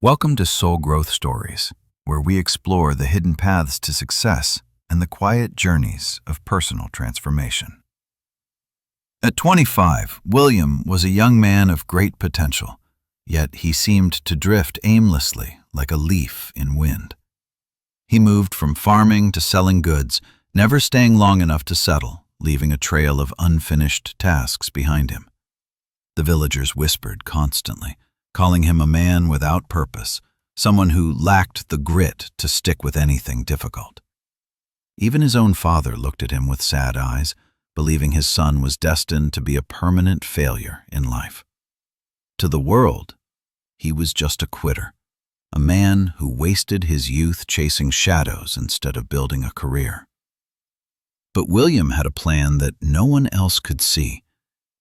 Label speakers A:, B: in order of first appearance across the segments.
A: Welcome to Soul Growth Stories, where we explore the hidden paths to success and the quiet journeys of personal transformation. At 25, William was a young man of great potential, yet he seemed to drift aimlessly like a leaf in wind. He moved from farming to selling goods, never staying long enough to settle, leaving a trail of unfinished tasks behind him. The villagers whispered constantly, calling him a man without purpose, someone who lacked the grit to stick with anything difficult. Even his own father looked at him with sad eyes, believing his son was destined to be a permanent failure in life. To the world, he was just a quitter, a man who wasted his youth chasing shadows instead of building a career. But William had a plan that no one else could see,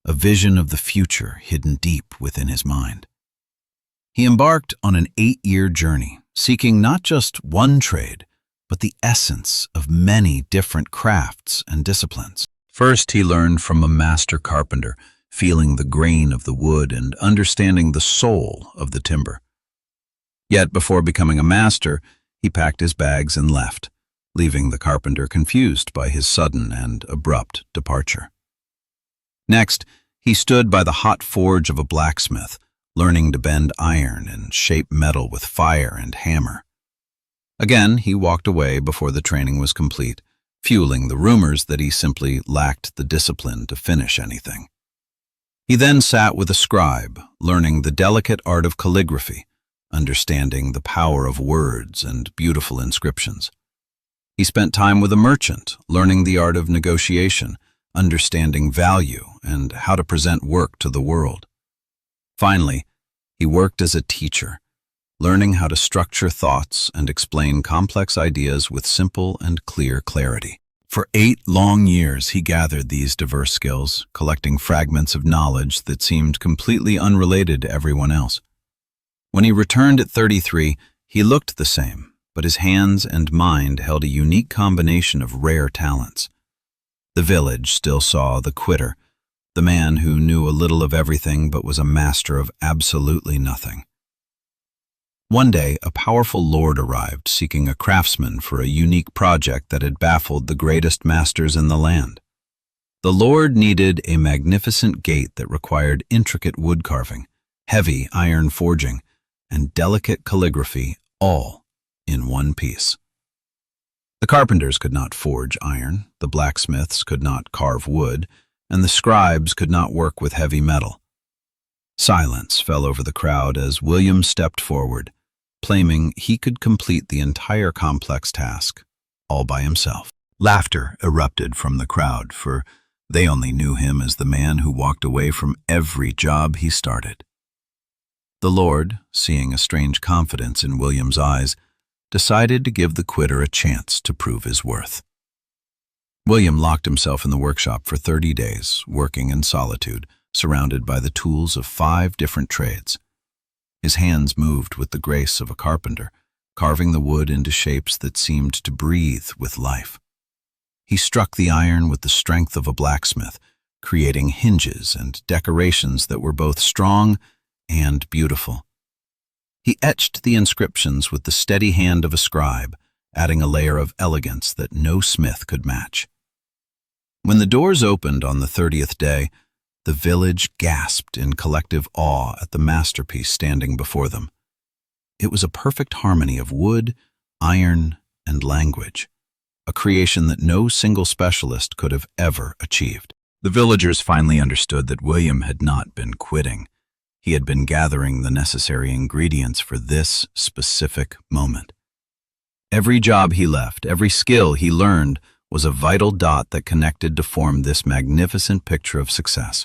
A: a vision of the future hidden deep within his mind. He embarked on an 8-year journey, seeking not just one trade, but the essence of many different crafts and disciplines. First, he learned from a master carpenter, feeling the grain of the wood and understanding the soul of the timber. Yet before becoming a master, he packed his bags and left, leaving the carpenter confused by his sudden and abrupt departure. Next, he stood by the hot forge of a blacksmith, learning to bend iron and shape metal with fire and hammer. Again, he walked away before the training was complete, fueling the rumors that he simply lacked the discipline to finish anything. He then sat with a scribe, learning the delicate art of calligraphy, understanding the power of words and beautiful inscriptions. He spent time with a merchant, learning the art of negotiation, understanding value and how to present work to the world. Finally, he worked as a teacher, learning how to structure thoughts and explain complex ideas with simple and clear clarity. For 8 long years, he gathered these diverse skills, collecting fragments of knowledge that seemed completely unrelated to everyone else. When he returned at 33, he looked the same, but his hands and mind held a unique combination of rare talents. The village still saw the quitter, the man who knew a little of everything but was a master of absolutely nothing. One day, a powerful lord arrived seeking a craftsman for a unique project that had baffled the greatest masters in the land. The lord needed a magnificent gate that required intricate wood carving, heavy iron forging, and delicate calligraphy, all in one piece. The carpenters could not forge iron, the blacksmiths could not carve wood, and the scribes could not work with heavy metal. Silence fell over the crowd as William stepped forward, claiming he could complete the entire complex task, all by himself. Laughter erupted from the crowd, for they only knew him as the man who walked away from every job he started. The Lord, seeing a strange confidence in William's eyes, decided to give the quitter a chance to prove his worth. William locked himself in the workshop for 30 days, working in solitude, surrounded by the tools of 5 different trades. His hands moved with the grace of a carpenter, carving the wood into shapes that seemed to breathe with life. He struck the iron with the strength of a blacksmith, creating hinges and decorations that were both strong and beautiful. He etched the inscriptions with the steady hand of a scribe, adding a layer of elegance that no smith could match. When the doors opened on the 30th day, the village gasped in collective awe at the masterpiece standing before them. It was a perfect harmony of wood, iron, and language, a creation that no single specialist could have ever achieved. The villagers finally understood that William had not been quitting. He had been gathering the necessary ingredients for this specific moment. Every job he left, every skill he learned, was a vital dot that connected to form this magnificent picture of success.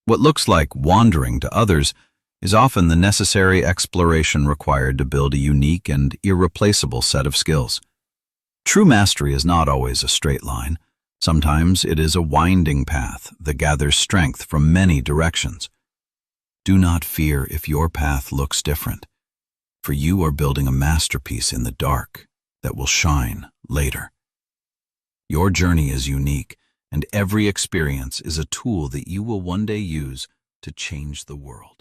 A: What looks like wandering to others is often the necessary exploration required to build a unique and irreplaceable set of skills. True mastery is not always a straight line. Sometimes it is a winding path that gathers strength from many directions. Do not fear if your path looks different, for you are building a masterpiece in the dark that will shine later. Your journey is unique, and every experience is a tool that you will one day use to change the world.